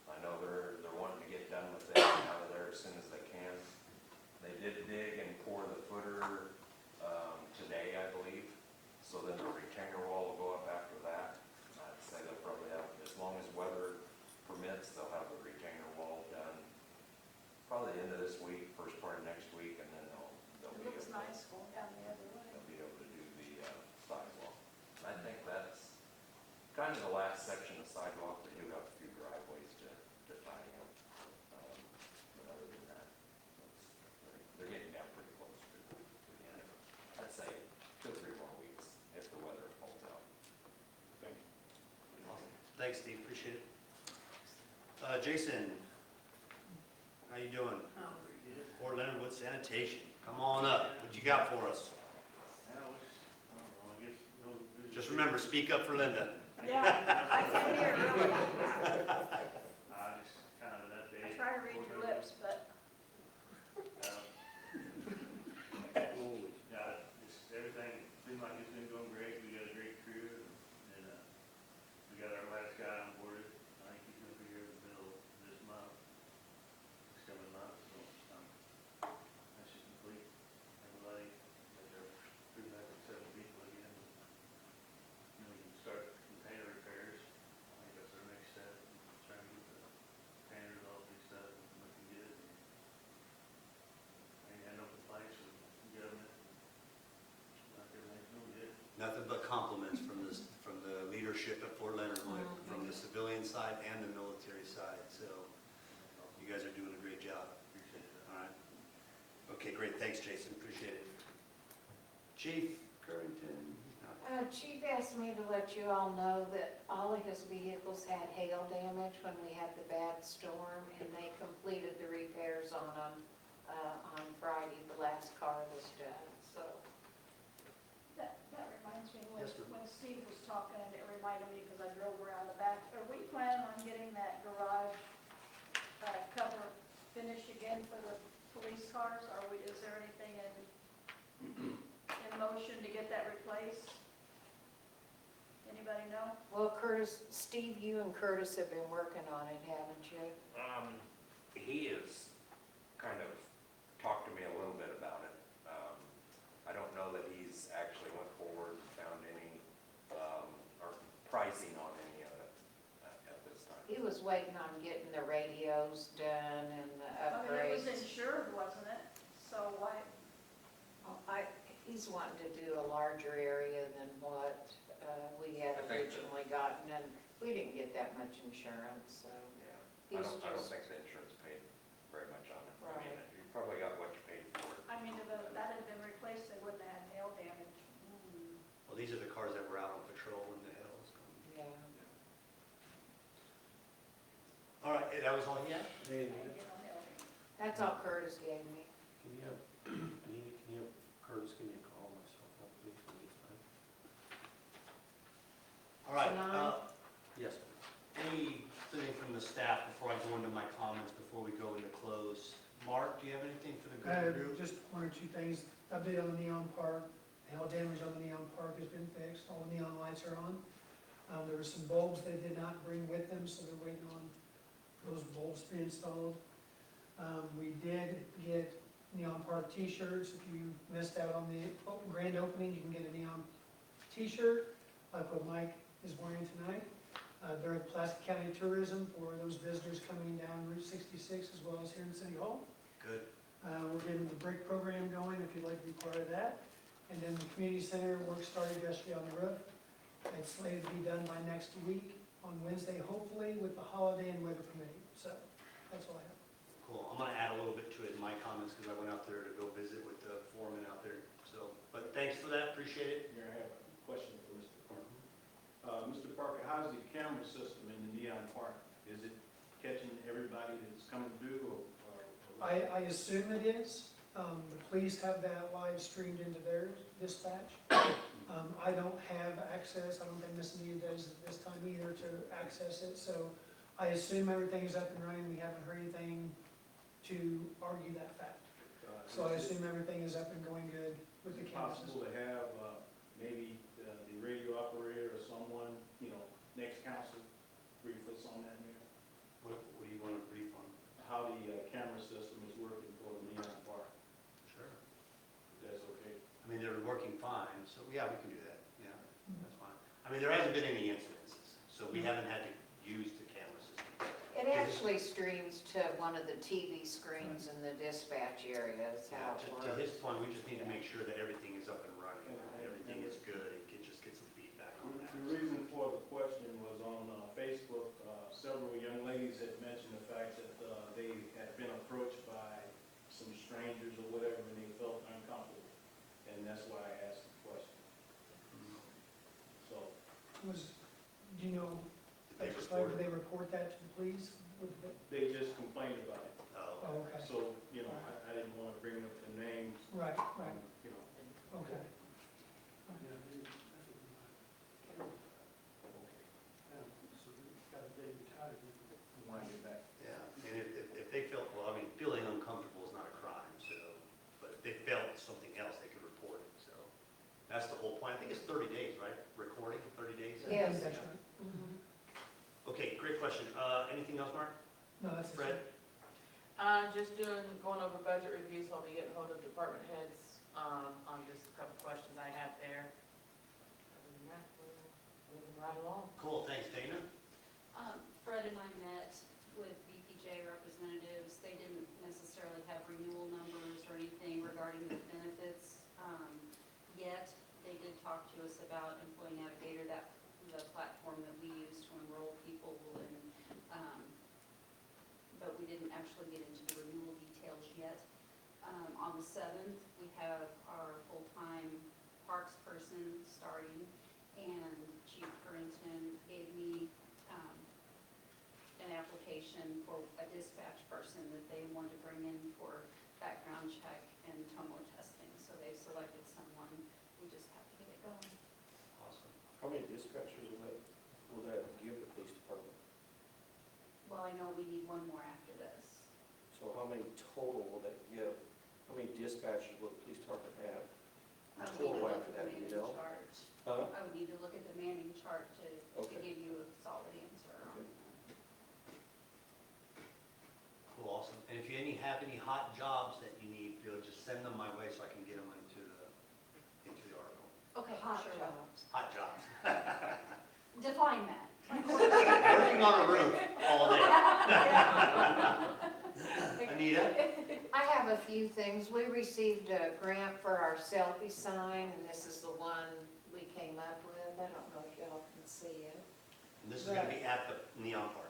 I know they're wanting to get done with it out of there as soon as they can. They did dig and pour the footer, today, I believe. So then the retainer wall will go up after that. I'd say they'll probably have, as long as weather permits, they'll have the retainer wall done probably the end of this week, first part of next week, and then they'll It be looks able to, nice going down the other way. they'll be able to do the sidewalk. I think that's kind of the last section of sidewalk. They do have a few driveways to tidy up. But other than that, they're getting down pretty close to the end of it. I'd say 2 or 3 more weeks if the weather holds out. Thank you. Thanks, Steve, appreciate it. Jason, how you doing? Fort Leonard Wood Sanitation, come on up, what you got for us? Just remember, speak up for Linda. Yeah, I can hear really. Just kind of an update. I try to read your lips, but Yeah, just everything seems like it's been going great. We got a great crew, and we got our last guy on board. I think he's gonna be here in the middle of this month, this coming month, so, that should complete everybody, got their crew back at 7 people again. And we can start container repairs. I think that's our next step, trying to get the containers all fixed up and looking good. I ain't had no complaints from the government. Like everything's doing good. Nothing but compliments from the leadership at Fort Leonard Wood, from the civilian side and the military side, so you guys are doing a great job. Appreciate it. All right. Okay, great, thanks, Jason, appreciate it. Chief Currington. Chief asked me to let you all know that all of his vehicles had hail damage when we had the bad storm, and they completed the repairs on them on Friday. The last car was done, so. that reminds me, Yes, ma'am. when Steve was talking, and it reminded me, because I drove around the back, are we planning on getting that garage cover finished again for the police cars? Is there anything in motion to get that replaced? Anybody know? Well, Curtis, Steve, you and Curtis have been working on it, haven't you? He has kind of talked to me a little bit about it. I don't know that he's actually went forward and found any, or pricing on any of it at this time. He was waiting on getting the radios done and the I mean, it was upgrades. insured, wasn't it? So why, He's wanting to do a larger area than what we had I think that- originally gotten, and we didn't get that much insurance, so. Yeah. He's I don't just- think the insurance paid very much on it. I mean, Right. you probably got what you paid for it. I mean, if that had been replaced, they wouldn't have had hail damage. Well, these are the cars that were out on patrol when the hail was coming. Yeah. All right, that was all you had? Hey, You know, hail damage. That's all Curtis gave me. Can you have, Anita, can you have Curtis give me a call myself, please, when he's done? All right, Tonight? yes. Anything from the staff before I go into my comments, before we go into close? Mark, do you have anything for the good group? Just 1 or 2 things. Update on the neon park. The hail damage on the neon park has been fixed. All the neon lights are on. There were some bulbs they did not bring with them, so they're waiting on those bulbs to be installed. We did get neon park t-shirts. If you missed out on the grand opening, you can get a neon t-shirt, like what Mike is wearing tonight. They're at Plastic County Tourism for those visitors coming down Route 66 as well as here in City Hall. Good. We're getting the break program going, if you'd like to be part of that. And then the community center work started yesterday on the roof. It's slated to be done by next week on Wednesday, hopefully, with the holiday and weather permitting. So that's all I have. Cool. I'm gonna add a little bit to it in my comments, because I went out there to go visit with the foreman out there. So, but thanks for that, appreciate it. Mayor, I have a question for Mr. Parker. Mr. Parker, how's the camera system in the Neon Park? Is it catching everybody that's coming through, or? I assume it is. The police have that live streamed into their dispatch. I don't have access, I don't think Ms. Anita does at this time either to access it, so I assume everything is up and running, we haven't heard anything to argue that fact. So I assume everything is up and going good with the Is it campuses. possible to have, maybe the radio operator or someone, next council, brief us on that, Mayor? What do you want to brief on? How the camera system is working for the Neon Park, Sure. if that's okay? I mean, they're working fine, so yeah, we can do that, yeah, that's fine. I mean, there hasn't been any incidences, so we haven't had to use the camera system. It actually streams to one of the TV screens in the dispatch area, is how it To his works. point, we just need to make sure that everything is up and running, everything is good, and just get some feedback on that. The reason for the question was on Facebook, several young ladies had mentioned the fact that they had been approached by some strangers or whatever, and they felt uncomfortable, and that's why I asked the question. So, Do you know, Did they did report it? they report that to the police? they just complained about it. Oh, Oh, okay, So, I didn't want to bring up the names, right, right, you know. okay. Want to get back. yeah, and if they felt, well, I mean, feeling uncomfortable is not a crime, so, but if they felt something else, they could report it, so. That's the whole point, I think it's 30 days, right, recording, 30 days? I Yes. think that's right. Okay, great question, anything else, Mark? No, that's it. Fred? Just going over budget reviews, I'll be getting hold of department heads, on just a couple questions I have there. Other than that, we're moving right along. Cool, thanks, Dana. Fred and I met with BPJ representatives. They didn't necessarily have renewal numbers or anything regarding the benefits yet. They did talk to us about Employee Navigator, the platform that we use to enroll people in, but we didn't actually get into the renewal details yet. On the 7th, we have our full-time parks person starting, and Chief Currington gave me an application for a dispatch person that they wanted to bring in for background check and tumor testing. So they selected someone. We just have to get it going. Awesome. How many dispatchers will that give the police department? Well, I know we need one more after this. So how many total will that give? How many dispatchers will the police department have? I would need to Total look after at the that, you manning know? chart. Huh? I would need to look at the manning chart to Okay. give you a solid answer on Okay. that. Cool, awesome. And if you have any hot jobs that you need, just send them my way so I can get them into the article. Okay, Hot sure. jobs. Hot jobs. Define that. Working on a roof all day. Anita? I have a few things. We received a grant for our selfie sign, and this is the one we came up with. I don't know if y'all can see it. And this is gonna be at the Neon Park.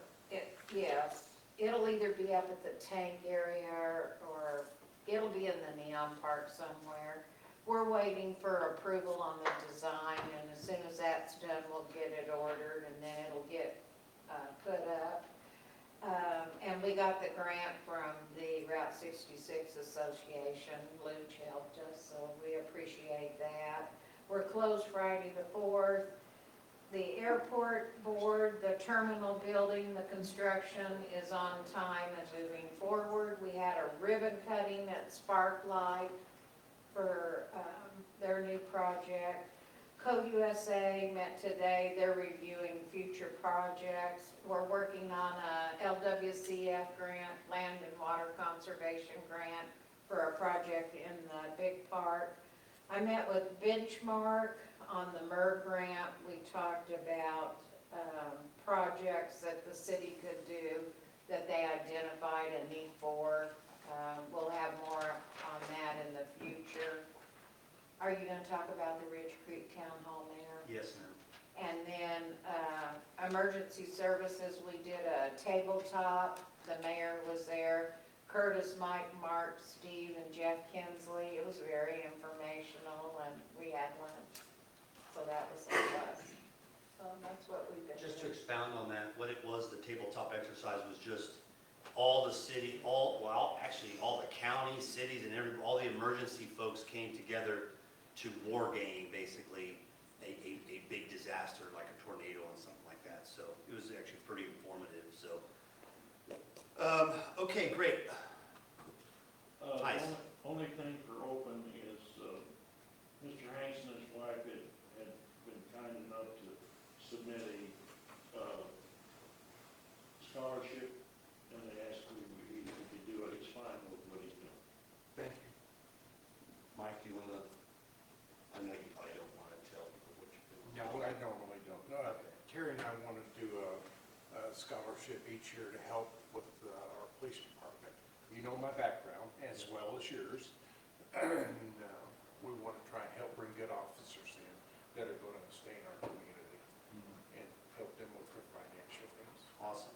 Yes, it'll either be up at the tank area or it'll be in the Neon Park somewhere. We're waiting for approval on the design, and as soon as that's done, we'll get it ordered, and then it'll get put up. And we got the grant from the Route 66 Association. Luge helped us, so we appreciate that. We're closed Friday the 4th. The airport board, the terminal building, the construction is on time and moving forward. We had a ribbon cutting at Sparklight for their new project. Code USA met today. They're reviewing future projects. We're working on a LWCF grant, Land and Water Conservation Grant, for a project in the big park. I met with Benchmark on the MER grant. We talked about projects that the city could do that they identified a need for. We'll have more on that in the future. Are you going to talk about the Ridge Creek Town Hall, Mayor? Yes, ma'am. And then emergency services, we did a tabletop. The mayor was there. Curtis, Mike, Mark, Steve, and Jeff Kinsley. It was very informational, and we had lunch. So that was a plus. So that's what we've been Just to doing. expound on that, what it was, the tabletop exercise was just all the counties, cities, and all the emergency folks came together to war game, basically, a big disaster like a tornado and something like that. So it was actually pretty informative, so. Okay, great. Nice. Only thing for open is, Mr. Hanson and his wife had been kind enough to submit a, scholarship, and they asked if we could do it. It's fine with what he's doing. Thank you. Mike, do you want to, I know you probably don't want to tell people what you're doing. No, I normally don't. Terry and I want to do a scholarship each year to help with our police department. You know my background as well as yours, and we want to try and help bring good officers in that are going to stay in our community and help them with their financial things. Awesome.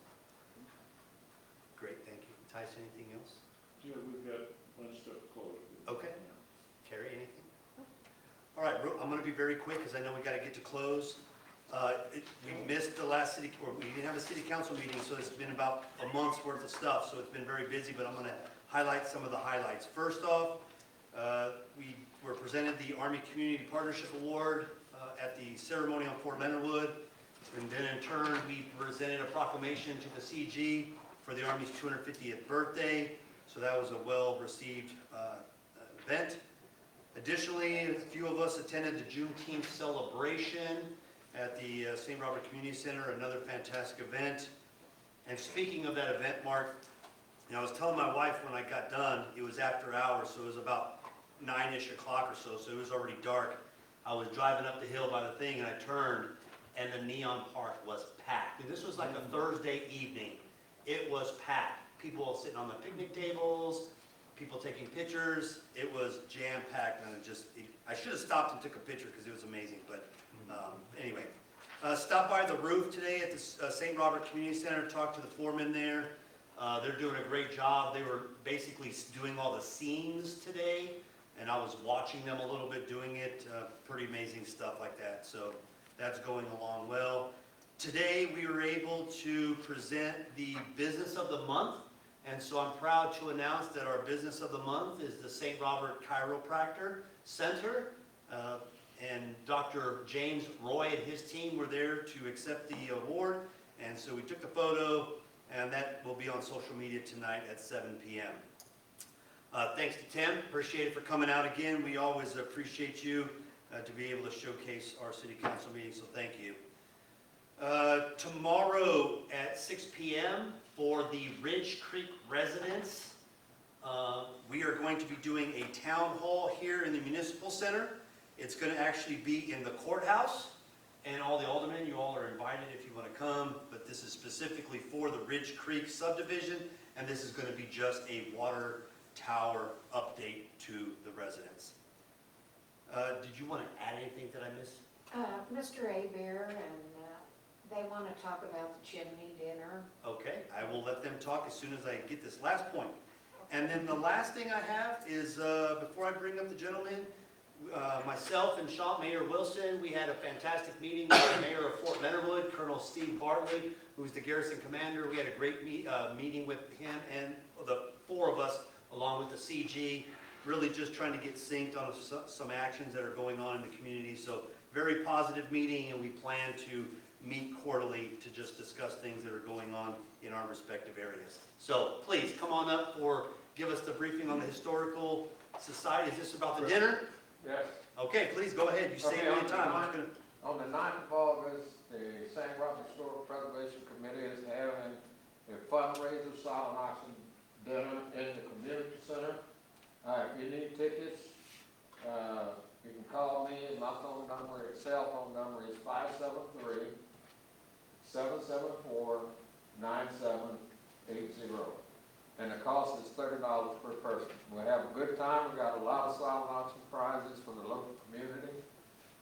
Great, thank you. Tyson, anything else? Yeah, we've got one step closer. Okay. Carrie, anything? All right, I'm going to be very quick because I know we got to get to close. We missed the last city, or we didn't have a city council meeting, so it's been about a month's worth of stuff, so it's been very busy, but I'm going to highlight some of the highlights. First off, we were presented the Army Community Partnership Award at the ceremony on Fort Leonard Wood, and then in turn, we presented a proclamation to the CG for the Army's 250th birthday, so that was a well-received event. Additionally, a few of us attended the Juneteenth celebration at the St. Robert Community Center, another fantastic event. And speaking of that event, Mark, I was telling my wife when I got done, it was after hours, so it was about 9-ish o'clock or so it was already dark. I was driving up the hill by the thing, and I turned, and the Neon Park was packed. And this was like a Thursday evening. It was packed. People sitting on the picnic tables, people taking pictures. It was jam-packed, and I should have stopped and took a picture because it was amazing, but anyway. Stopped by the roof today at the St. Robert Community Center, talked to the foreman there. They're doing a great job. They were basically doing all the seams today, and I was watching them a little bit doing it. Pretty amazing stuff like that, so that's going along well. Today, we were able to present the Business of the Month, and so I'm proud to announce that our Business of the Month is the St. Robert Chiropractor Center. And Dr. James Roy and his team were there to accept the award. And so we took the photo, and that will be on social media tonight at 7 p.m. Thanks to Tim. Appreciate it for coming out again. We always appreciate you to be able to showcase our city council meeting, so thank you. Tomorrow at 6 p.m. for the Ridge Creek residents, we are going to be doing a town hall here in the Municipal Center. It's going to actually be in the courthouse, and all the aldermen, you all are invited if you want to come, but this is specifically for the Ridge Creek subdivision, and this is going to be just a water tower update to the residents. Did you want to add anything that I missed? Mr. Abear, and they want to talk about the chimney dinner. Okay, I will let them talk as soon as I get this last point. And then the last thing I have is, before I bring up the gentleman, myself and Mayor Wilson, we had a fantastic meeting with the mayor of Fort Leonard Wood, Colonel Steve Bartley, who's the garrison commander. We had a great meeting with him and the four of us, along with the CG, really just trying to get synced on some actions that are going on in the community. So very positive meeting, and we plan to meet quarterly to just discuss things that are going on in our respective areas. So please come on up give us the briefing on the Historical Society. Is this about the dinner? Yes. Okay, please go ahead. You save me time. On the 9th of August, the St. Robert Historic Preservation Committee is having a fundraiser, silent auction dinner in the community center. If you need tickets, you can call me. My cell phone number is 573-774-9780. And the cost is $30 per person. We'll have a good time. We've got a lot of silent auction prizes for the local community,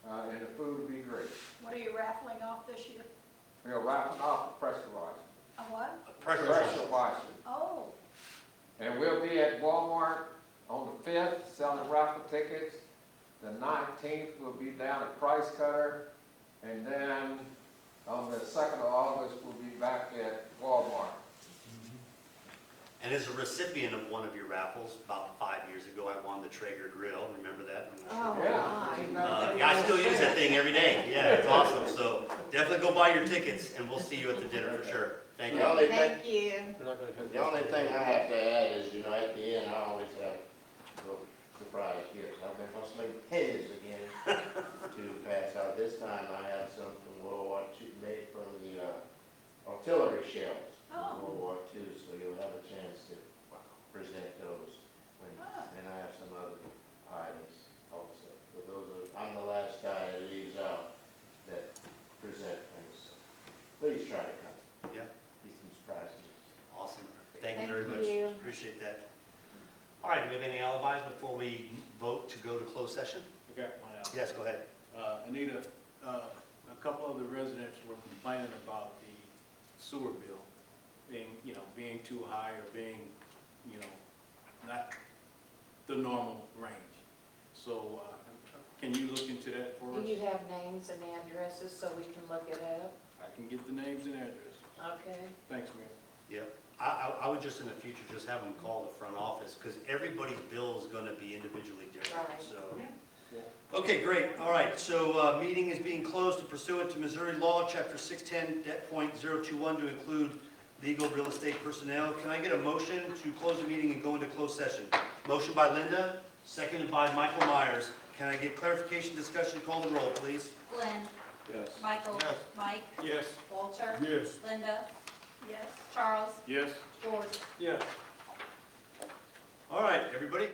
and the food will be great. What are you raffling off this year? We're raffling off the pressure washer. A what? Pressure washer. Oh, And we'll be at Walmart on the 5th selling raffle tickets. The 19th we'll be down at Price Cutter. And then on the 2nd of August we'll be back at Walmart. And as a recipient of one of your raffles, about 5 years ago, I won the Traeger grill. Remember that? Oh, my. Yeah, I still use that thing every day. Yeah, it's awesome. So definitely go buy your tickets, and we'll see you at the dinner for sure. Thank you. The only thing, Thank you. the only thing I have to add is, you know, at the end, I always have a little surprise gifts. I've been hustling pennies again to pass out. This time I have some from World War II, made from the artillery shells from World War II, so you'll have a chance to present those. And I have some other items also. But those are, I'm the last guy that leaves out that present things. So please try to come. Yeah. Be some surprises. Awesome. Thank you Thank very much. you. Appreciate that. All right, do we have any alibis before we vote to go to closed session? Okay, one out. Yes, go ahead. Anita, a couple of the residents were complaining about the sewer bill being, being too high or being, not the normal range. So, can you look into that for us? Do you have names and addresses so we can look it up? I can get the names and addresses. Okay. Thanks, Mayor. Yep. I would just in the future just have them call the front office because everybody's bill is going to be individually different, Right. so. Okay, great. All right, so meeting is being closed pursuant to Missouri law, chapter 610.021 to include legal real estate personnel. Can I get a motion to close the meeting and go into closed session? Motion by Linda, seconded by Michael Myers. Can I get clarification, discussion, call the roll, please? Glenn, Yes. Michael, Yes. Mike, Yes. Walter, Yes. Linda, Yes. Charles, Yes. George. Yes. All right, everybody.